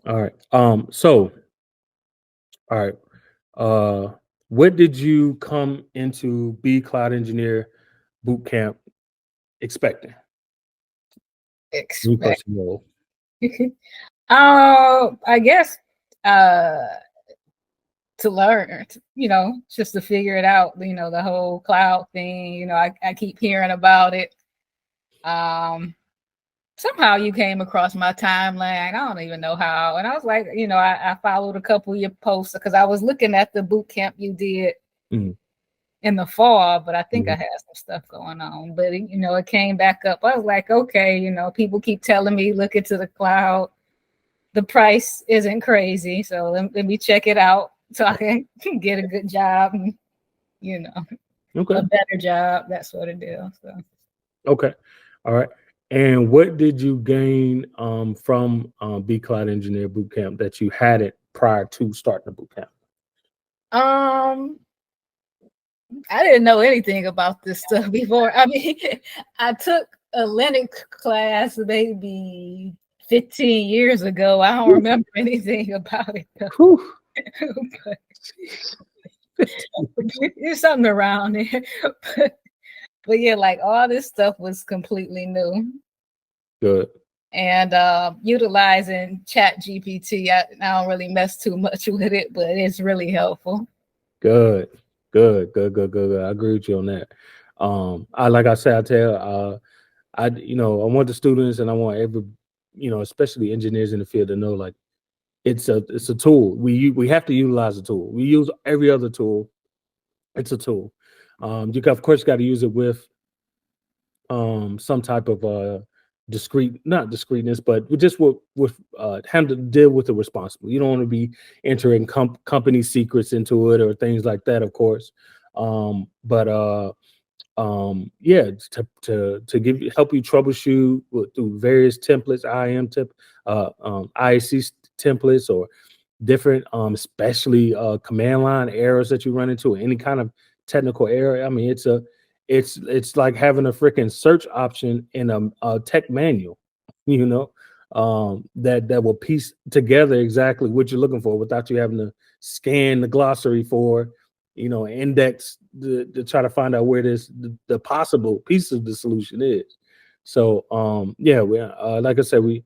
All right. All right. Uh, what did you come into B Cloud Engineer Bootcamp expecting? New Expect. person role. I guess uh to learn, just to figure it out, the whole cloud thing, I keep hearing about it. Somehow you came across my timeline. I don't even know how. And I was like, I followed a couple of your posts because I was looking at the boot camp you did Mhm, in the fall, but I think I mhm. had some stuff going on. But it came back up. I was like, okay, people keep telling me look into the cloud. The price isn't crazy, so let me check it out so I can get a good job and you know Okay. a better job, that sort of deal. So Okay. All right. And what did you gain from B Cloud Engineer Bootcamp that you hadn't prior to starting the bootcamp? um I didn't know anything about this stuff before. I mean, I took a Linux class maybe 15 years ago. I don't Whew, remember anything about it though. whew. But there's something around there. But yeah, like all this stuff was completely new. Good. And utilizing Chat GPT, I don't really mess too much with it, but it's really helpful. Good. Good. Good. Good. Good. Good. I agree with you on that. I like I said, I tell I want the students and I want every especially engineers in the field to know like it's a tool. We have to utilize the tool. We use every other tool. It's a tool. Of course got to use it with some type of discreet not discreetness but with handle deal with it responsibly. You don't want to be entering company secrets into it or things like that, of course. But yeah, to give you help you troubleshoot through various templates, IAC templates, or different especially command line errors that you run into, any kind of technical error. I mean, it's like having a freaking search option in a tech manual, you know, that will piece together exactly what you're looking for without you having to scan the glossary for, index to try to find out where the possible piece of the solution is. So yeah, like I said, we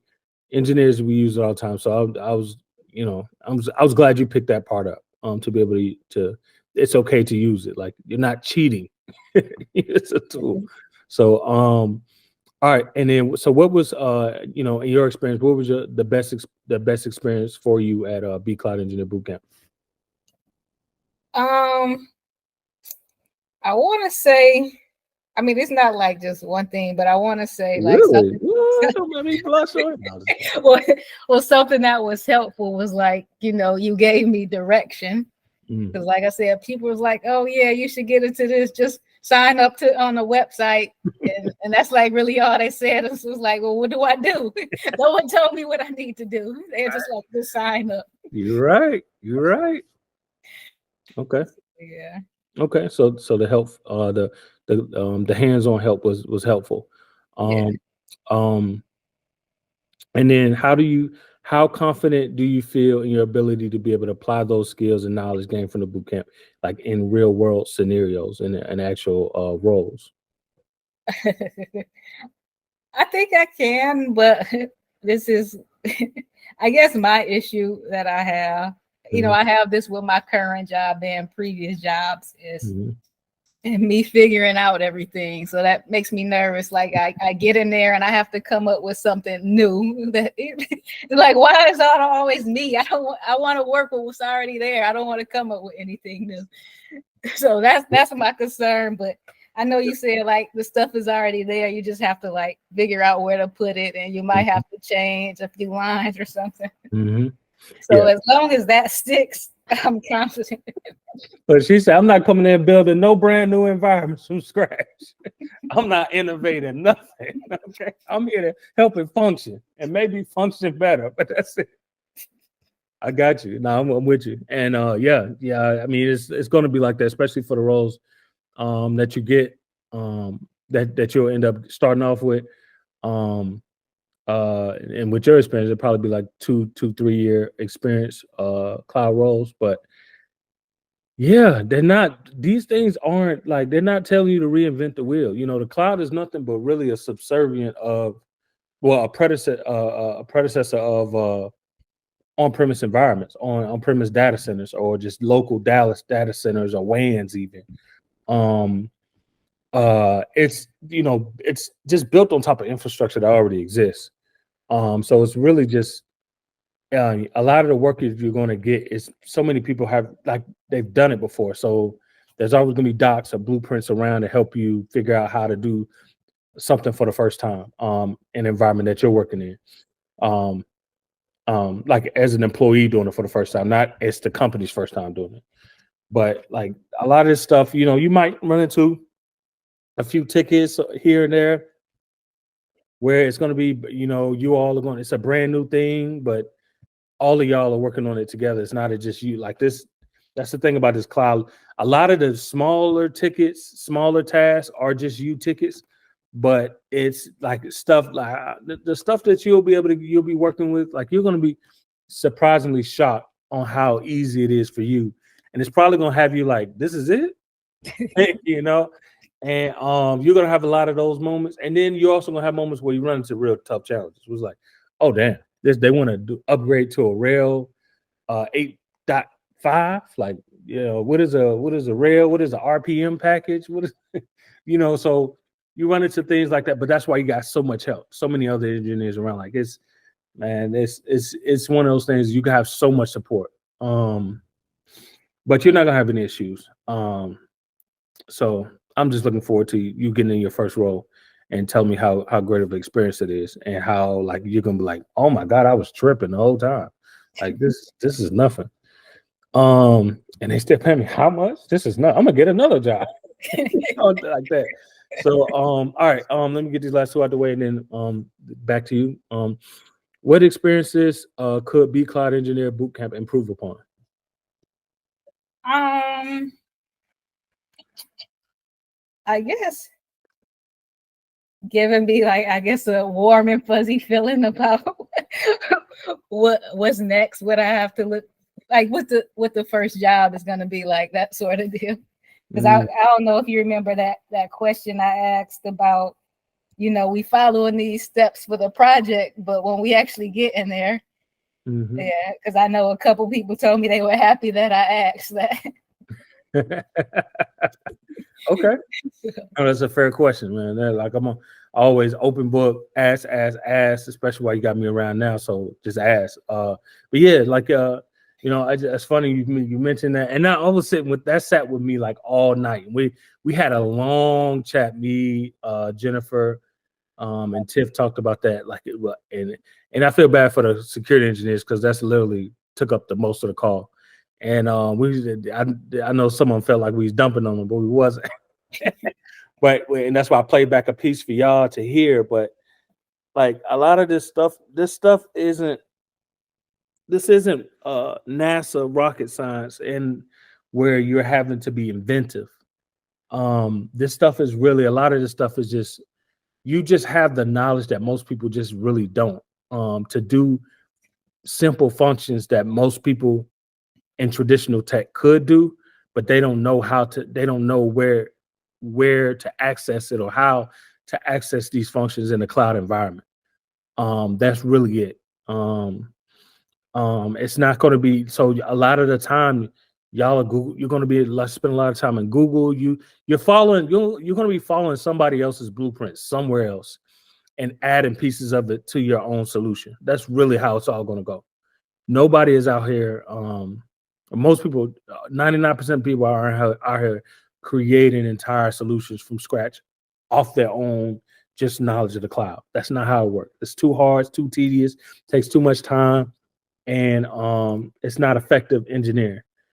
engineers, we use it all the time. So I was I was glad you picked that part up, to be able to it's okay to use it. Like you're not cheating. It's a tool. So all right. And then so what was in your experience, what was the best experience for you at B Cloud Engineer Bootcamp? Um, I want to say, I mean, it's not like just one thing, but I want to say like Really? something. What? Don't let me blush on it. well, something that was helpful was like, you gave me direction. Mm. Because like I said, people was like, oh yeah, you should get into this. Just sign up to on the website. And that's like really all they said. It was like, well, what do I do? No one told me what I need to do. They're just like, just sign up. You're right. You're right. Okay. Yeah. Okay. So the help, the hands-on help was helpful. Yeah. Um, um, and then how confident do you feel in your ability to be able to apply those skills and knowledge gained from the boot camp, like in real world scenarios and actual roles? I think I can, but this is, I guess, my issue that I have. Mhm, I have this with my current job and previous jobs is mhm. and me figuring out everything. So that makes me nervous. Like I get in there and I have to come up with something new. That like, why is it always me? I want to work with what's already there. I don't want to come up with anything new. So that's my concern. But I know you said like the stuff is already there. You just have to like figure out where to put it, and you might have to change a few lines or something. Mhm. So Yeah. as long as that sticks, I'm confident. But she said, I'm not coming in building no brand new environments from scratch. I'm not innovating nothing. Okay. I'm here to help it function and maybe function better, but that's it. I got you. No, I'm with you. And yeah. I mean, it's going to be like that, especially for the roles that you get, that you'll end up starting off with. Um, and with your experience, it'd probably be like 3 year experience, cloud roles. But yeah, they're not. These things aren't like they're not telling you to reinvent the wheel. You know, the cloud is nothing but really a subservient of, well, a predecessor of on-premise environments, on-premise data centers, or just local Dallas data centers or WANs even. Um, it's it's just built on top of infrastructure that already exists. So it's really just a lot of the work that you're going to get is so many people have like they've done it before. So there's always going to be docs or blueprints around to help you figure out how to do something for the first time in an environment that you're working in. Um, like as an employee doing it for the first time, not as the company's first time doing it. But like a lot of this stuff, you might run into a few tickets here and there where it's going to be, you all are going, it's a brand new thing, but all of y'all are working on it together. It's not just you like this. That's the thing about this cloud. A lot of the smaller tickets, smaller tasks are just you tickets, but it's like stuff like the stuff that you'll be working with. Like you're going to be surprisingly shocked on how easy it is for you, and it's probably going to have you like, this is it, and you're going to have a lot of those moments, and then you're also going to have moments where you run into real tough challenges. It was like, oh damn, they want to upgrade to a rail 8.5. Like, what is a rail? What is a RPM package? What is so you run into things like that, but that's why you got so much help, so many other engineers around. Like it's one of those things you can have so much support. But you're not gonna have any issues. So I'm just looking forward to you getting in your first role and tell me how great of an experience it is, and how like you're gonna be like, oh my God, I was tripping the whole time. Like this is nothing. And they still pay me how much? This is not. I'm gonna get another job. Like that. So all right. Let me get these last two out the way, and then back to you. What experiences could BCloud Engineer Bootcamp improve upon? I guess giving me like a warm and fuzzy feeling about what's next, what I have to look like, what the first job is gonna be like, that sort of deal. Because I don't know if you remember that question I asked about, we following these steps for the project, but when we actually get in there, yeah, because I know a couple people told me they were happy that I asked that. Okay. No, that's a fair question, man. Like I'm always open book, ask, especially while you got me around now. So just ask. But yeah, like it's funny you mentioned that, and I was sitting with that sat with me like all night. We had a long chat. Me, Jennifer, and Tiff talked about that. Like and I feel bad for the security engineers because that's literally took up the most of the call. And I know someone felt like we was dumping on them, but we wasn't. And that's why I played back a piece for y'all to hear. But like a lot of this stuff isn't NASA rocket science and where you're having to be inventive. This stuff is really, a lot of this stuff is just, you just have the knowledge that most people just really don't, to do simple functions that most people in traditional tech could do, but they don't know they don't know where to access it or how to access these functions in the cloud environment. That's really it. It's not going to be, so a lot of the time y'all are Google, you're going to be spend a lot of time in Google. You're going to be following somebody else's blueprint somewhere else and adding pieces of it to your own solution. That's really how it's all going to go. Nobody is out here. Most people, 99% of people are out here creating entire solutions from scratch off their own just knowledge of the cloud. That's not how it works. It's too hard, it's too tedious, takes too much time, and it's not effective engineering.